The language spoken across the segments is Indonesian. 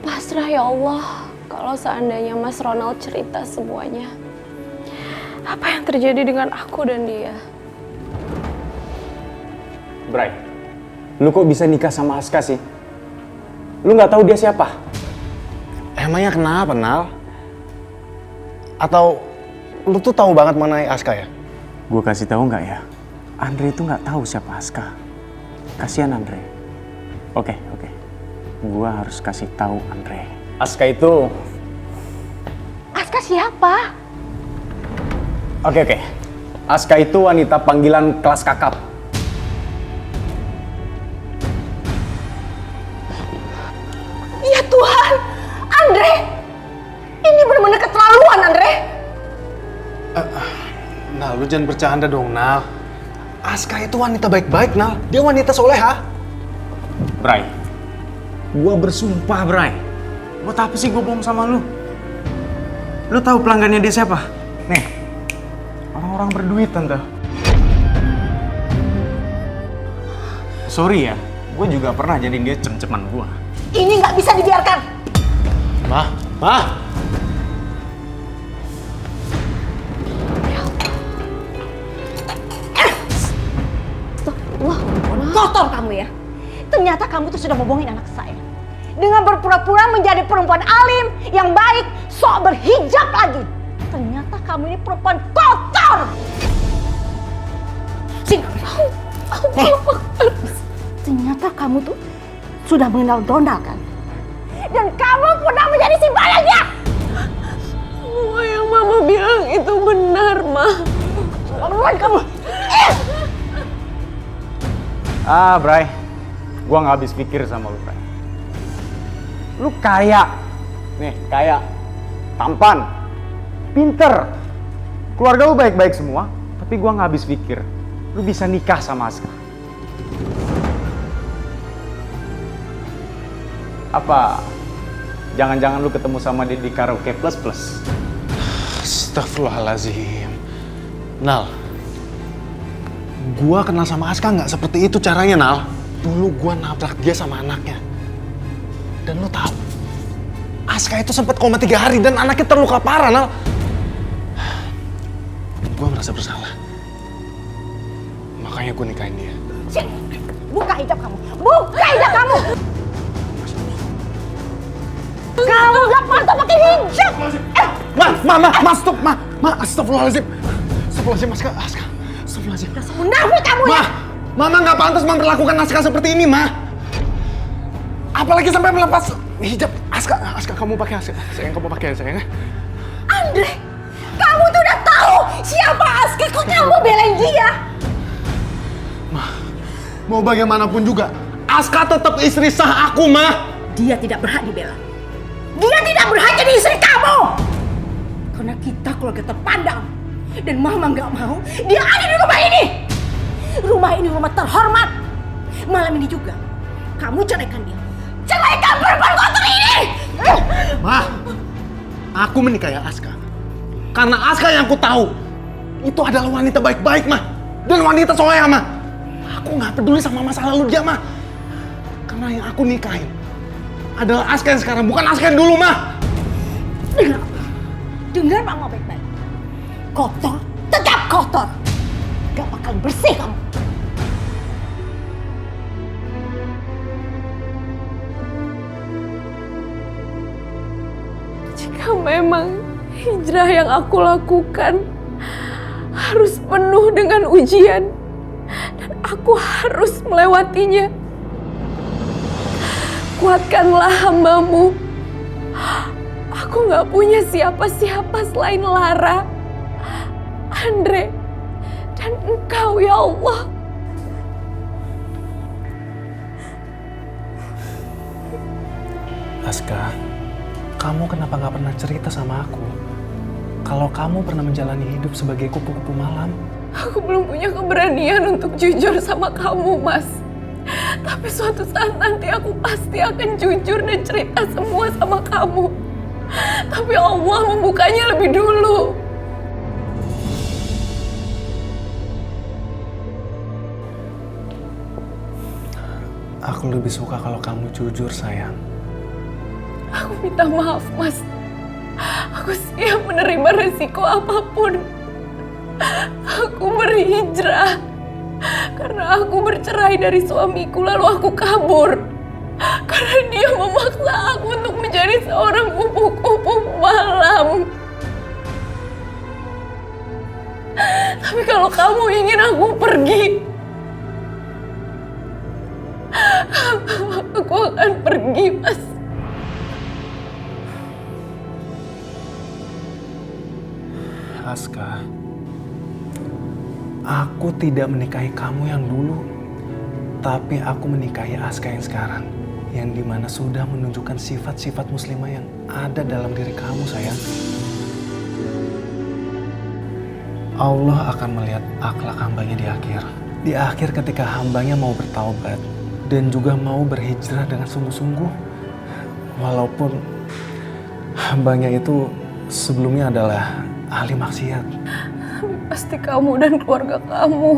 Pasrah ya Allah, kalau seandainya Mas Ronald cerita semuanya. Apa yang terjadi dengan aku dan dia? Bray, lu kok bisa nikah sama Aska sih? Lu nggak tahu dia siapa? Emangnya kenapa, Nal? Atau lu tuh tahu banget mengenai Aska ya? Gue kasih tahu nggak ya? Andre itu nggak tahu siapa Aska. Kasihan Andre. Oke. Gue harus kasih tahu Andre. Aska itu... Aska siapa? Oke. Aska itu wanita panggilan kelas kakap. Ya Tuhan, Andre! Ini benar-benar keterlaluan, Andre! Nal, lu jangan bercanda dong, Nal. Aska itu wanita baik-baik, Nal. Dia wanita soleha. Bray, gue bersumpah, Bray. Buat apa sih gue bohong sama lu? Lu tahu pelanggannya dia siapa? Nih, orang-orang berduit, tante. Sorry ya, gue juga pernah jadiin dia cem-ceman gue. Ini nggak bisa dibiarkan! Ma. Wah, kotor kamu ya. Ternyata kamu tuh sudah membohongin anak saya. Dengan berpura-pura menjadi perempuan alim, yang baik, sok berhijab lagi. Ternyata kamu ini perempuan kotor! Sini. Ternyata kamu tuh sudah mengenal Donald kan? Dan kamu pernah menjadi simpanannya! Semua yang Mama bilang itu benar, Ma. Keluar kamu! Bray, gua nggak habis pikir sama lu, Bray. Lu kaya, nih kaya, tampan, pinter, keluarga lu baik-baik semua, tapi gua nggak habis pikir, lu bisa nikah sama Aska. Apa? Jangan-jangan lu ketemu sama dia di karaoke plus? Astagfirullahaladzim. Nal, gua kenal sama Aska nggak seperti itu caranya, Nal. Dulu gua nabrak dia sama anaknya. Dan lu tahu, Aska itu sempat koma 3 hari dan anaknya terluka parah, Nal. Gua merasa bersalah. Makanya gua nikahin dia. Sini, buka hijab kamu! Buka hijab kamu! Kamu nggak pantas pakai hijab! Ma, stop, Ma, astagfirullahaladzim. Astagfirullahaladzim, Aska. Astagfirullahaladzim. Dasar munafik kamu ya! Mama nggak pantas memperlakukan Aska seperti ini, Ma. Apalagi sampai melepas hijab. Aska, kamu pakai Aska. Sayang, kamu pakai sayang. Andre, kamu tuh udah tahu siapa Aska, kok kamu belain dia? Ma, mau bagaimanapun juga, Aska tetap istri sah aku, Ma. Dia tidak berhak dibela. Dia tidak berhak jadi istri kamu! Karena kita keluarga terpandang. Dan Mama nggak mau dia ada di rumah ini! Rumah ini rumah terhormat. Malam ini juga, kamu ceraikan dia. Ceraikan perempuan kotor ini! Ma, aku menikahi Aska. Karena Aska yang aku tahu, itu adalah wanita baik-baik, Ma. Dan wanita soleha, Ma. Aku nggak peduli sama masa lalu dia, Ma. Karena yang aku nikahin adalah Aska yang sekarang, bukan Aska yang dulu, Ma. Dengar Mama baik-baik. Kotor, tetap kotor. Gak bakal bersih kamu. Jika memang hijrah yang aku lakukan harus penuh dengan ujian dan aku harus melewatinya, kuatkanlah hamba-Mu. Aku gak punya siapa-siapa selain Lara, Andre, dan Engkau ya Allah. Aska, kamu kenapa gak pernah cerita sama aku kalau kamu pernah menjalani hidup sebagai kupu-kupu malam? Aku belum punya keberanian untuk jujur sama kamu, Mas. Tapi suatu saat nanti aku pasti akan jujur dan cerita semua sama kamu. Tapi Allah membukanya lebih dulu. Aku lebih suka kalau kamu jujur, sayang. minta maaf, Mas. Aku siap menerima resiko apapun. Aku berhijrah karena aku bercerai dari suamiku, lalu aku kabur. Karena dia memaksa aku untuk menjadi seorang kupu-kupu malam. Tapi kalau kamu ingin aku pergi, aku akan pergi, Mas. Aska, aku tidak menikahi kamu yang dulu, tapi aku menikahi Aska yang sekarang, yang dimana sudah menunjukkan sifat-sifat muslimah yang ada dalam diri kamu, sayang. Allah akan melihat akhlak hambanya di akhir. Di akhir ketika hambanya mau bertaubat dan juga mau berhijrah dengan sungguh-sungguh. Walaupun hambanya itu sebelumnya adalah ahli maksiat. Pasti kamu dan keluarga kamu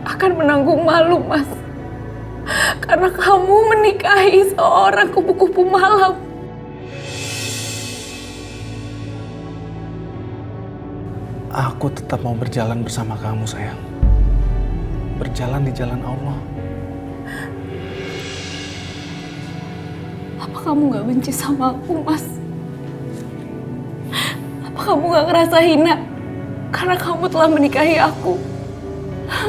akan menanggung malu, Mas. Karena kamu menikahi seorang kupu-kupu malam. Aku tetap mau berjalan bersama kamu, sayang. Berjalan di jalan Allah. Apa kamu gak benci sama aku, Mas? Apa kamu gak ngerasa hina karena kamu telah menikahi aku?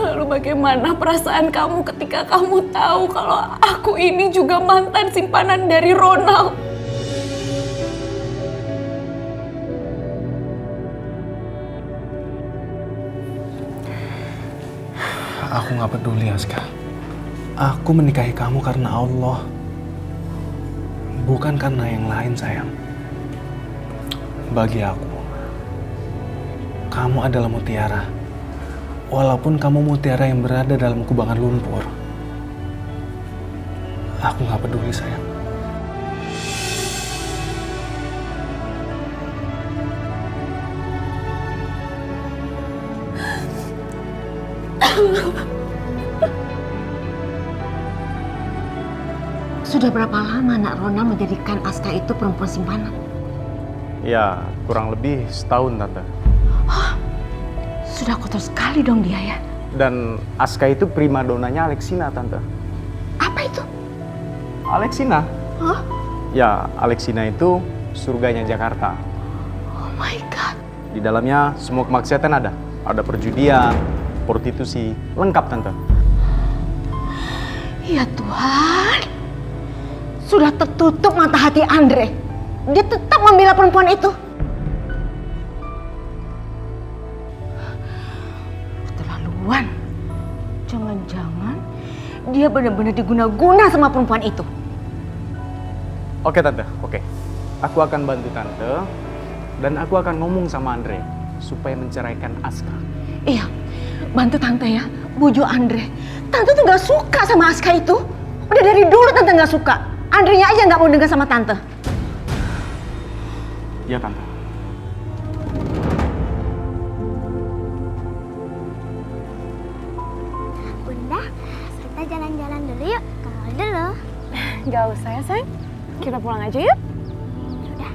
Lalu bagaimana perasaan kamu ketika kamu tahu kalau aku ini juga mantan simpanan dari Ronald? Aku gak peduli, Aska. Aku menikahi kamu karena Allah. Bukan karena yang lain, sayang. Bagi aku, kamu adalah mutiara. Walaupun kamu mutiara yang berada dalam kubangan lumpur. Aku gak peduli, sayang. Sudah berapa lama Nak Ronald menjadikan Aska itu perempuan simpanan? Ya, kurang lebih setahun, Tante. Sudah kotor sekali dong dia ya. Dan Aska itu primadonanya Alexina, Tante. Apa itu? Alexina? Hah? Ya, Alexina itu surganya Jakarta. Oh my God. Di dalamnya semua kemaksiatan ada. Ada perjudian, prostitusi, lengkap, Tante. Ya Tuhan. Sudah tertutup mata hati Andre. Dia tetap membela perempuan itu. Keterlaluan. Jangan-jangan dia benar-benar diguna-guna sama perempuan itu. Oke, Tante, oke. Aku akan bantu Tante. Dan aku akan ngomong sama Andre supaya menceraikan Aska. Iya, bantu Tante ya, bujuk Andre. Tante tuh gak suka sama Aska itu. Udah dari dulu Tante gak suka. Andrenya aja gak mau dengar sama Tante. Iya, Tante. Bunda, kita jalan-jalan dulu yuk. Ke mall dulu. Gak usah ya, sayang. Kita pulang aja yuk. Udah.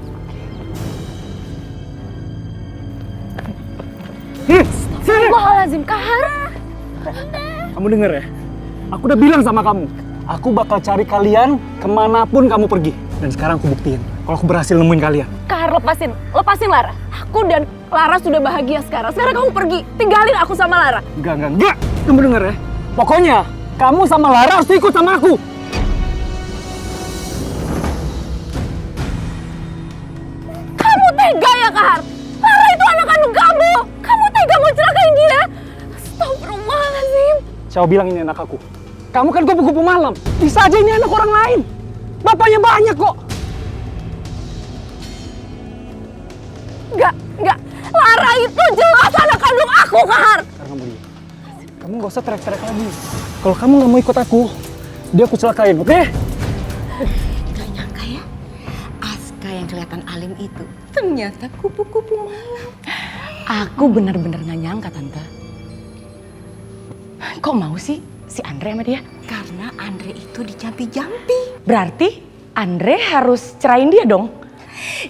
Astagfirullahaladzim, Kahar. Kamu denger ya? Aku udah bilang sama kamu, aku bakal cari kalian kemanapun kamu pergi. Dan sekarang aku buktiin kalau aku berhasil nemuin kalian. Kahar, lepasin Lara. Aku dan Lara sudah bahagia sekarang. Sekarang kamu pergi, tinggalin aku sama Lara. Enggak. Kamu denger ya? Pokoknya, kamu sama Lara harus ikut sama aku. Kamu tega ya, Kahar? Lara itu anak kandung kamu. Kamu tega mau celakain dia? Astagfirullahaladzim. Siapa bilang ini anak aku? Kamu kan kupu-kupu malam. Bisa aja ini anak orang lain. Bapaknya banyak kok. Enggak. Lara itu jelas anak kandung aku, Kahar. Sekarang kamu diam. Kamu gak usah teriak-teriak lagi. Kalau kamu gak mau ikut aku, dia aku celakain, oke? Gak nyangka ya, Aska yang kelihatan alim itu ternyata kupu-kupu malam. Aku benar-benar gak nyangka, Tante. Kok mau sih si Andre sama dia? Karena Andre itu dijampi-jampi. Berarti Andre harus cerain dia dong.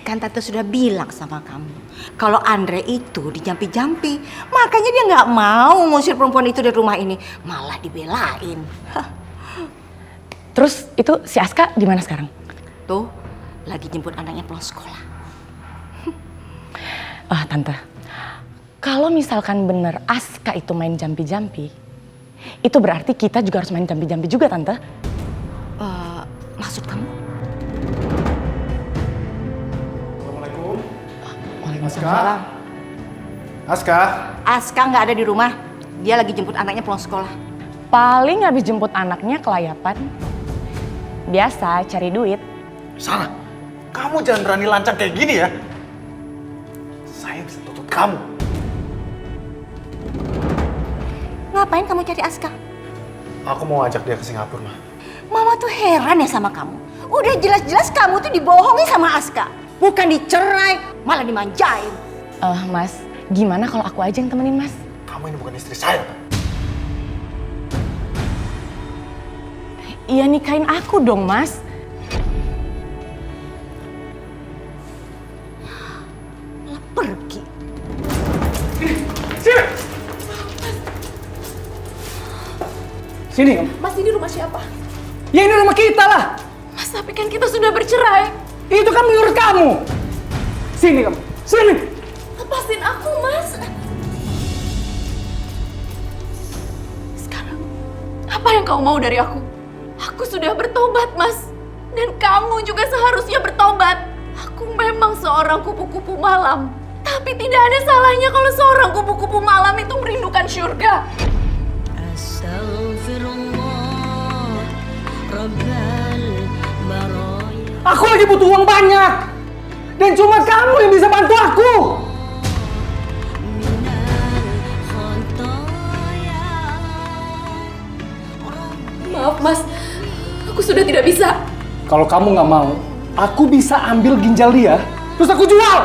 Kan tante sudah bilang sama kamu, kalau Andre itu dijampi-jampi, makanya dia nggak mau ngusir perempuan itu dari rumah ini, malah dibelain. Terus itu si Aska di mana sekarang? Tuh, lagi jemput anaknya pulang sekolah. Tante, kalau misalkan bener Aska itu main jampi-jampi, itu berarti kita juga harus main jampi-jampi juga, Tante. Maksud kamu? Assalamualaikum. Waalaikumsalam. Aska. Aska nggak ada di rumah, dia lagi jemput anaknya pulang sekolah. Paling habis jemput anaknya kelayapan. Biasa cari duit. Sarah, kamu jangan berani lancang kayak gini ya. Saya bisa tuntut kamu. Ngapain kamu cari Aska? Aku mau ajak dia ke Singapura, Ma. Mama tuh heran ya sama kamu. Udah jelas-jelas kamu tuh dibohongi sama Aska. Bukan dicerai, malah dimanjain. Mas, gimana kalau aku aja yang temenin Mas? Kamu ini bukan istri saya, kan? Iya nikahin aku dong, Mas. Malah pergi. Sini kamu. Mas, ini rumah siapa? Ya ini rumah kita lah. Mas, tapi kan kita sudah bercerai. Itu kan menurut kamu. Sini kamu. Sini. Lepasin aku, Mas. Sekarang, apa yang kau mau dari aku? Aku sudah bertobat, Mas. Dan kamu juga seharusnya bertobat. Aku memang seorang kupu-kupu malam. Tapi tidak ada salahnya kalau seorang kupu-kupu malam itu merindukan surga. Aku lagi butuh uang banyak. Dan cuma kamu yang bisa bantu aku. Maaf, Mas. Aku sudah tidak bisa. Kalau kamu nggak mau, aku bisa ambil ginjal dia, terus aku jual.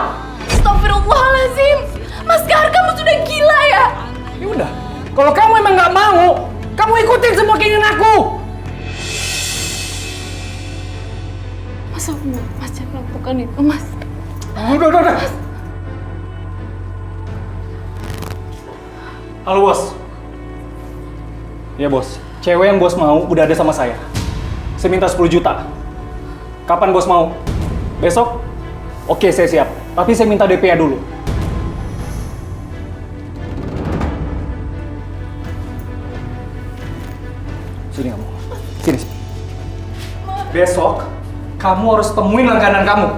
Astagfirullahaladzim. Mas Kahar, kamu sudah gila ya? Ya udah, kalau kamu emang nggak mau, kamu ikutin semua keinginan aku. Mas, Mas jangan lakukan itu, Mas. Udah. Halo, Bos. Ya, Bos. Cewek yang Bos mau udah ada sama saya. Saya minta 10 juta. Kapan Bos mau? Besok? Oke, saya siap. Tapi saya minta DP-nya dulu. Sini kamu. Sini. Besok, kamu harus temuin langganan kamu.